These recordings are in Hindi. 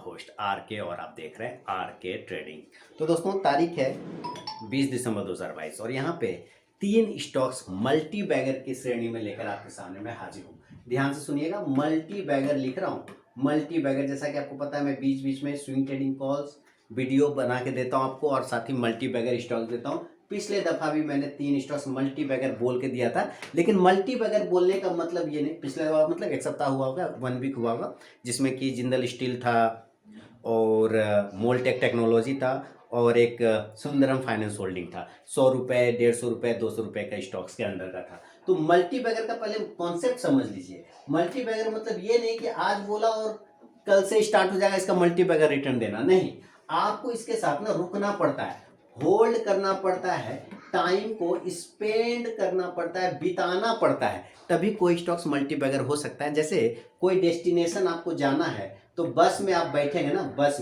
होस्ट आर के और आप देख रहे हैं आर के ट्रेडिंग। तो दोस्तों तारीख है 20 दिसंबर 2022 और यहाँ पे 3 स्टॉक्स मल्टी बैगर की श्रेणी में लेकर आपके सामने मैं हाजिर हूँ। ध्यान से सुनिएगा, मल्टी बैगर लिख रहा हूँ। मल्टी बैगर जैसा कि आपको पता है मैं बीच बीच में स्विंग ट्रेडिंग कॉल्स वीडियो बना के देता हूँ आपको और साथ ही मल्टी बैगर स्टॉक देता हूँ। पिछले दफा भी मैंने 3 स्टॉक्स मल्टी बैगर बोल के दिया था, लेकिन मल्टी बैगर बोलने का मतलब ये नहीं, पिछले दफा मतलब 1 सप्ताह हुआ होगा, 1 वीक हुआ होगा, जिसमें कि जिंदल स्टील था और मोलटेक टेक्नोलॉजी था और एक सुंदरम फाइनेंस होल्डिंग था। 100 रुपये, 150 रुपये, 200 रुपये का स्टॉक्स के अंदर का था। तो मल्टी बैगर का पहले कॉन्सेप्ट समझ लीजिए। मल्टी बैगर मतलब ये नहीं कि आज बोला और कल से स्टार्ट हो जाएगा इसका मल्टी बैगर रिटर्न देना, नहीं। आपको इसके साथ ना रुकना पड़ता है, होल्ड करना पड़ता है, टाइम को स्पेंड करना पड़ता है, बिताना पड़ता है, तभी कोई स्टॉक्स मल्टी बैगर हो सकता है। जैसे कोई डेस्टिनेशन आपको जाना है तो बस में आप बैठेंगे ना, बस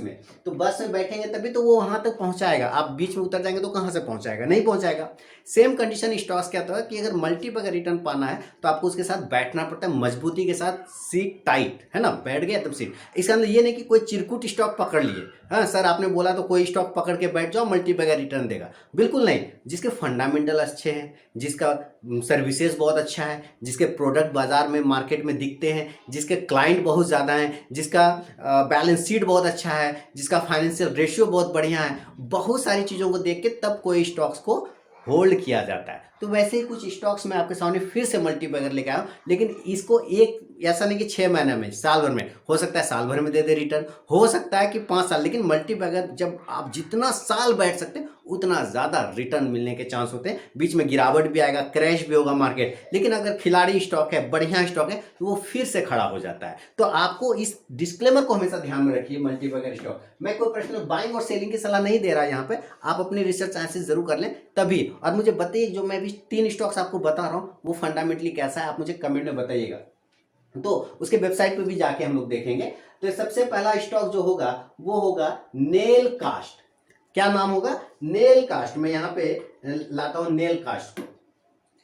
में बैठेंगे तभी तो वो वहां तक पहुंचाएगा। आप बीच में उतर जाएंगे तो कहां से पहुंचाएगा, नहीं पहुंचाएगा। सेम कंडीशन स्टॉक्स क्या होता है कि अगर मल्टी बैगर रिटर्न पाना है तो आपको उसके साथ बैठना पड़ता है मजबूती के साथ, सीट टाइट है ना, बैठ गया तब सीट। इसका मतलब ये नहीं कि कोई चिरकुट स्टॉक पकड़ लिए, हाँ सर आपने बोला तो कोई स्टॉक पकड़ के बैठ जाओ मल्टी बैगर रिटर्न देगा, बिल्कुल नहीं। जिसके फंडामेंटल अच्छे हैं, जिसका सर्विसेज बहुत अच्छा है, जिसके प्रोडक्ट बाजार में मार्केट में दिखते हैं, जिसके क्लाइंट बहुत ज़्यादा हैं, जिसका बैलेंस शीट बहुत अच्छा है, जिसका फाइनेंशियल रेशियो बहुत बढ़िया है, बहुत सारी चीज़ों को देख के तब कोई स्टॉक्स को होल्ड किया जाता है। तो वैसे ही कुछ स्टॉक्स मैं आपके सामने फिर से मल्टी बैगर लेके आया हूं, लेकिन इसको एक ऐसा नहीं कि 6 महीने में, साल भर में, हो सकता है साल भर में दे दे रिटर्न, हो सकता है कि 5 साल, लेकिन मल्टी बैगर जब आप जितना साल बैठ सकते हैं उतना ज़्यादा रिटर्न मिलने के चांस होते हैं। बीच में गिरावट भी आएगा, क्रैश भी होगा मार्केट, लेकिन अगर खिलाड़ी स्टॉक है, बढ़िया स्टॉक है, तो वो फिर से खड़ा हो जाता है। तो आपको इस डिस्क्लेमर को हमेशा ध्यान में रखिए। मल्टी बैगर स्टॉक मैं कोई पर्सनल बाइंग और सेलिंग की सलाह नहीं दे रहा यहाँ पे, आप अपनी रिसर्च ऐसे जरूर कर लें तभी। और मुझे बताइए, जो मैं भी 3 स्टॉक्स आपको बता रहा हूँ वो फंडामेंटली कैसा है, आप मुझे कमेंट में बताइएगा, तो उसके वेबसाइट पे भी जाके हम लोग देखेंगे। तो सबसे पहला स्टॉक जो होगा वो होगा नेल कास्ट। क्या नाम होगा? Nail cast. मैं यहाँ पे लाता हूं नेल कास्ट।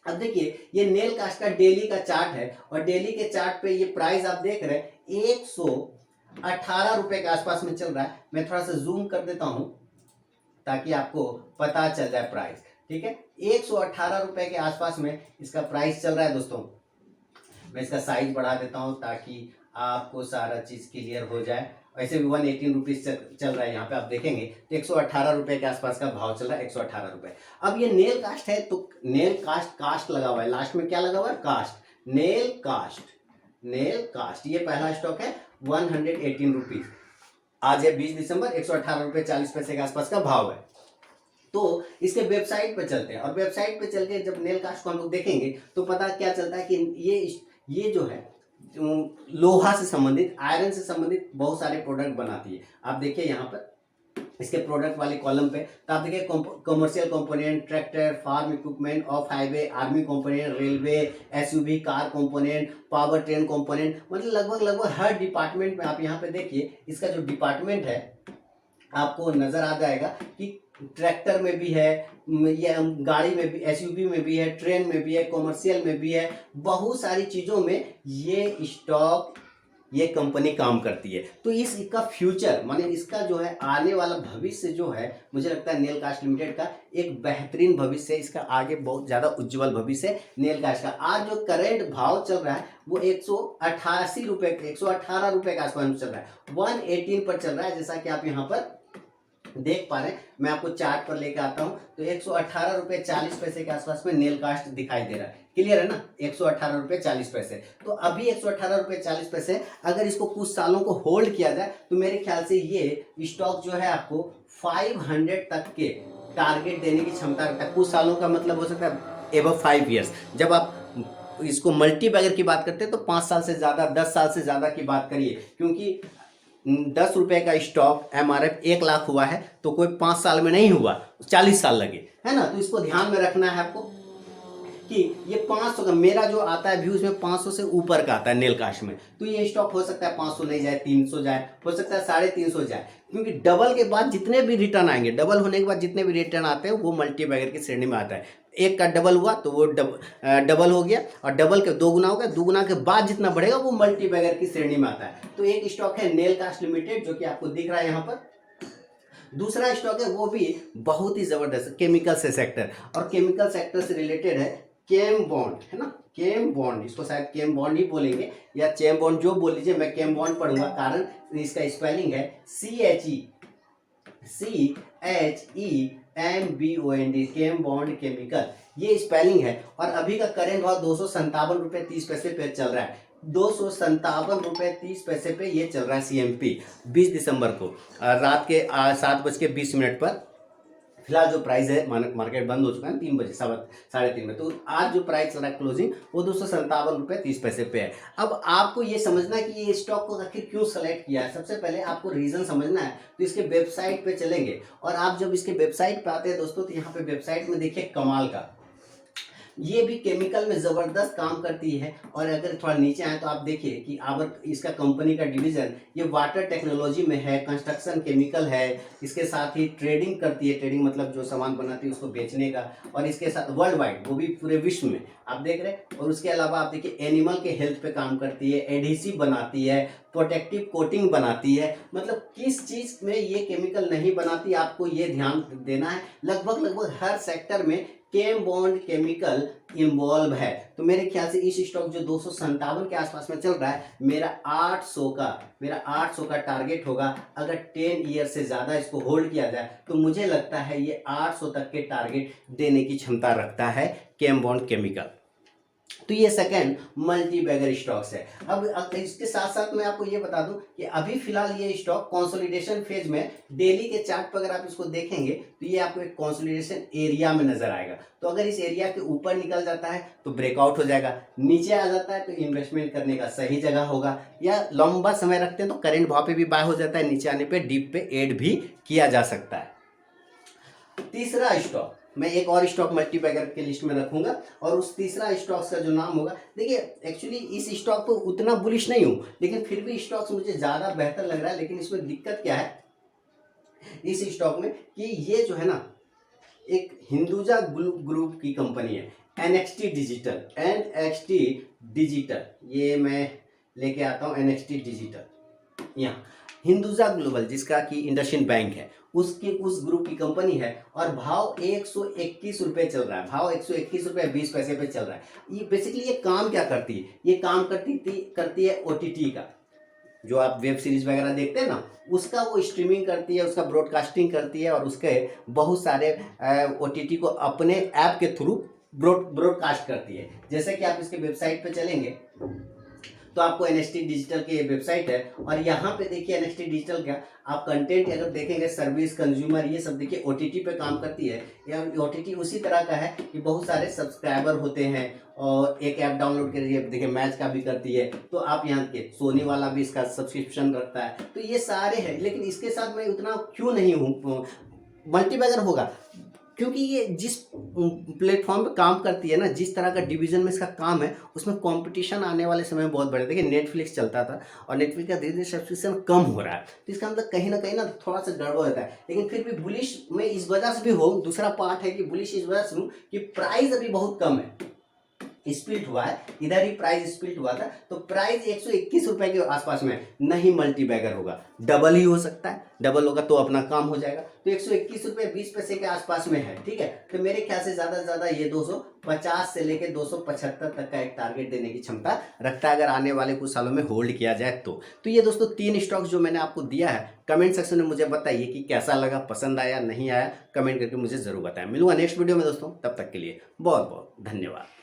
अब देखिए ये नेल कास्ट का डेली का चार्ट है और डेली के चार्ट पे ये प्राइस आप देख रहे हैं 118 रुपए के आसपास में चल रहा है। मैं थोड़ा सा जूम कर देता हूं ताकि आपको पता चल जाए प्राइस, ठीक है। 118 रुपए के आसपास में इसका प्राइस चल रहा है दोस्तों। मैं इसका साइज बढ़ा देता हूं ताकि आपको सारा चीज क्लियर हो जाए। वैसे भी 118 रुपीज चल रहा है, यहाँ पे आप देखेंगे तो 118 रुपए के आसपास का भाव चल रहा है, 118 रुपए। अब ये नेल कास्ट है तो नेल कास्ट, कास्ट लगा हुआ है लास्ट में, क्या लगा हुआ है? Cast, nail cast, nail cast. ये पहला स्टॉक है 118 रुपीज। आज है 20 दिसंबर, 118 रुपए 40 पैसे के आसपास का भाव है। तो इसके वेबसाइट पे चलते हैं और वेबसाइट पे चल के जब नेल कास्ट को हम लोग देखेंगे तो पता क्या चलता है कि ये जो है लोहा से संबंधित, आयरन से संबंधित बहुत सारे प्रोडक्ट बनाती है। आप देखिए यहाँ पर इसके प्रोडक्ट वाले कॉलम पे तो आप देखिए commercial component, tractor, farm equipment, off highway, army component, railway, SUV, car component, power train component, मतलब लगभग हर डिपार्टमेंट में आप यहाँ पे देखिए इसका जो डिपार्टमेंट है आपको नजर आ जाएगा कि ट्रैक्टर में भी है, ये गाड़ी में भी, एसयूवी में भी है, ट्रेन में भी है, कॉमर्शियल में भी है, बहुत सारी चीजों में ये स्टॉक, ये कंपनी काम करती है। तो इसका फ्यूचर माने इसका जो है आने वाला भविष्य जो है, मुझे लगता है नेल कास्ट लिमिटेड का एक बेहतरीन भविष्य है। इसका आगे बहुत ज्यादा उज्जवल भविष्य है नेल कास्ट का। आज जो करेंट भाव चल रहा है वो 188 रुपए, 118 रुपए के आसपास चल रहा है, 118 पर चल रहा है, जैसा कि आप यहाँ पर देख पा रहे हैं। मैं आपको चार्ट पर लेकर आता हूं तो 118 रुपए 40 पैसे के आसपास में नेल कास्ट दिखाई दे रहा है, क्लियर है ना? 118 रुपए 40 पैसे। तो अभी 118 रुपए 40 पैसे, अगर इसको कुछ सालों को होल्ड किया जाए तो मेरे ख्याल से ये स्टॉक जो है आपको 500 तक के टारगेट देने की क्षमता रखता है। कुछ सालों का मतलब हो सकता है एबव 5 ईयर्स। जब आप इसको मल्टी बैगर की बात करते हैं तो 5 साल से ज्यादा, 10 साल से ज्यादा की बात करिए, क्योंकि 10 रुपए का स्टॉक एमआरएफ 1 लाख हुआ है तो कोई 5 साल में नहीं हुआ, 40 साल लगे, है ना? तो इसको ध्यान में रखना है आपको कि ये 500 का मेरा जो आता है व्यूज में 500 से ऊपर का आता है नेल कास्ट में, तो ये स्टॉक हो सकता है 500 नहीं जाए, 300 जाए, हो सकता है 350 जाए, क्योंकि डबल के बाद जितने भी रिटर्न आएंगे, डबल होने के बाद जितने भी रिटर्न आते हैं वो मल्टी बैगर की श्रेणी में आता है। एक का डबल हुआ तो वो डबल हो गया, और डबल के दोगुना हो गया, दोगुना के बाद जितना बढ़ेगा वो मल्टी बैगर की श्रेणी में आता है। तो एक स्टॉक है नेल कास्ट लिमिटेड जो कि आपको दिख रहा है यहाँ पर। दूसरा स्टॉक है वो भी बहुत ही जबरदस्त केमिकल से सेक्टर, और केमिकल सेक्टर से रिलेटेड है केम बॉन्ड, है ना, केम बॉन्ड, इसको शायद केम बॉन्ड ही बोलेंगे या चेम बॉन्ड जो बोल लीजिए, मैं केम बॉन्ड पढ़ूंगा, कारण इसका स्पेलिंग है CHEMBOND, केम बॉन्ड केमिकल, ये स्पेलिंग है। और अभी का करेंट भाव 257 रुपये 30 पैसे पे चल रहा है, 257 रुपये 30 पैसे पे ये चल रहा है CMP 20 दिसंबर को रात के 7:20 पर। फिलहाल जो प्राइस है, मार्केट बंद हो चुका है 3 बजे, 3:30 में, तो आज जो प्राइस चल रहा है क्लोजिंग वो 257 रुपये 30 पैसे पे है। अब आपको ये समझना है कि ये स्टॉक को आखिर क्यों सेलेक्ट किया है। सबसे पहले आपको रीजन समझना है, तो इसके वेबसाइट पे चलेंगे, और आप जब इसके वेबसाइट पे आते हैं दोस्तों, तो यहाँ पे वेबसाइट में देखिए कमाल का, ये भी केमिकल में ज़बरदस्त काम करती है। और अगर थोड़ा नीचे आए तो आप देखिए कि इसका कंपनी का डिवीज़न ये वाटर टेक्नोलॉजी में है, कंस्ट्रक्शन केमिकल है, इसके साथ ही ट्रेडिंग करती है, ट्रेडिंग मतलब जो सामान बनाती है उसको बेचने का, और इसके साथ वर्ल्ड वाइड, वो भी पूरे विश्व में आप देख रहे हैं। और उसके अलावा आप देखिए एनिमल के हेल्थ पे काम करती है, एडहेसिव बनाती है, प्रोटेक्टिव कोटिंग बनाती है, मतलब किस चीज़ में ये केमिकल नहीं बनाती, आपको ये ध्यान देना है। लगभग हर सेक्टर में केम बॉन्ड केमिकल इन्वॉल्व है। तो मेरे ख्याल से इस स्टॉक जो 257 के आसपास में चल रहा है, मेरा 800 का टारगेट होगा। अगर 10 ईयर से ज़्यादा इसको होल्ड किया जाए तो मुझे लगता है ये 800 तक के टारगेट देने की क्षमता रखता है केम बॉन्ड केमिकल। तो ये सेकंड मल्टी बैगर स्टॉक्स है। अब इसके साथ साथ मैं आपको ये बता दूं कि अभी फिलहाल ये स्टॉक कंसोलिडेशन फेज में, डेली के चार्ट पर अगर आप इसको देखेंगे तो ये आपको एक कंसोलिडेशन एरिया में नजर आएगा। तो अगर इस एरिया के ऊपर निकल जाता है तो ब्रेकआउट हो जाएगा, नीचे आ जाता है तो इन्वेस्टमेंट करने का सही जगह होगा, या लंबा समय रखते हैं तो करेंट भाव पे भी बाय हो जाता है, नीचे आने पे डीप पे एड भी किया जा सकता है। तीसरा स्टॉक, मैं एक और स्टॉक मल्टी बैगर के लिस्ट में रखूंगा, और उस तीसरा स्टॉक्स का जो नाम होगा, देखिए एक्चुअली इस स्टॉक को उतना बुलिश नहीं हूं, लेकिन फिर भी स्टॉक्स मुझे ज़्यादा बेहतर लग रहा है। लेकिन इसमें दिक्कत क्या है इस स्टॉक में, कि ये जो है ना, एक हिंदुजा ग्रुप की कंपनी है, NXT डिजिटल, ये मैं लेके आता हूँ, NXT डिजिटल, यहाँ हिंदुजा ग्लोबल जिसका कि इंडसइंड बैंक है, उस ग्रुप की कंपनी है, और भाव 121 रुपये चल रहा है, भाव 121 रुपये 20 पैसे पे चल रहा है। ये बेसिकली ये काम क्या करती है, ये काम करती है OTT का, जो आप वेब सीरीज वगैरह देखते हैं ना, उसका वो स्ट्रीमिंग करती है, उसका ब्रॉडकास्टिंग करती है, और उसके बहुत सारे OTT को अपने ऐप के थ्रू ब्रॉडकास्ट करती है। जैसे कि आप इसके वेबसाइट पे चलेंगे तो आपको NXT डिजिटल की वेबसाइट है, और यहाँ पे देखिए NXT डिजिटल का आप कंटेंट अगर देखेंगे, सर्विस, कंज्यूमर, ये सब देखिए OTT पे काम करती है। या OTT उसी तरह का है कि बहुत सारे सब्सक्राइबर होते हैं, और एक ऐप डाउनलोड करके देखिए मैच का भी करती है। तो आप यहाँ के सोनी वाला भी इसका सब्सक्रिप्शन रखता है, तो ये सारे हैं। लेकिन इसके साथ मैं उतना क्यों नहीं हूँ, मल्टी बैगर होगा क्योंकि ये जिस प्लेटफॉर्म पे काम करती है ना, जिस तरह का डिवीजन में इसका काम है, उसमें कंपटीशन आने वाले समय में बहुत बड़े। देखिए नेटफ्लिक्स चलता था, और नेटफ्लिक्स का धीरे धीरे सब्सक्रिप्शन कम हो रहा है, तो इसका मतलब कहीं ना थोड़ा सा गड़बड़ होता है। लेकिन फिर भी बुलिश में इस वजह से भी हो, दूसरा पार्ट है कि बुलिश इस वजह से हूँ कि प्राइस अभी बहुत कम है, स्प्लिट हुआ है, इधर ही प्राइस स्प्लिट हुआ था, तो प्राइस 121 रुपए के आसपास में नहीं मल्टी बैगर होगा, डबल ही हो सकता है, डबल होगा तो अपना काम हो जाएगा। तो 121 रुपए 20 पैसे के आसपास में है, ठीक है। तो मेरे ख्याल से ज्यादा से ज्यादा ये 250 से लेके 275 तक का एक टारगेट देने की क्षमता रखता है, अगर आने वाले कुछ सालों में होल्ड किया जाए तो। ये दोस्तों 3 स्टॉक्स जो मैंने आपको दिया है, कमेंट सेक्शन में मुझे बताइए कि कैसा लगा, पसंद आया नहीं आया, कमेंट करके मुझे जरूर बताएं। मिलूंगा नेक्स्ट वीडियो में दोस्तों, तब तक के लिए बहुत बहुत धन्यवाद।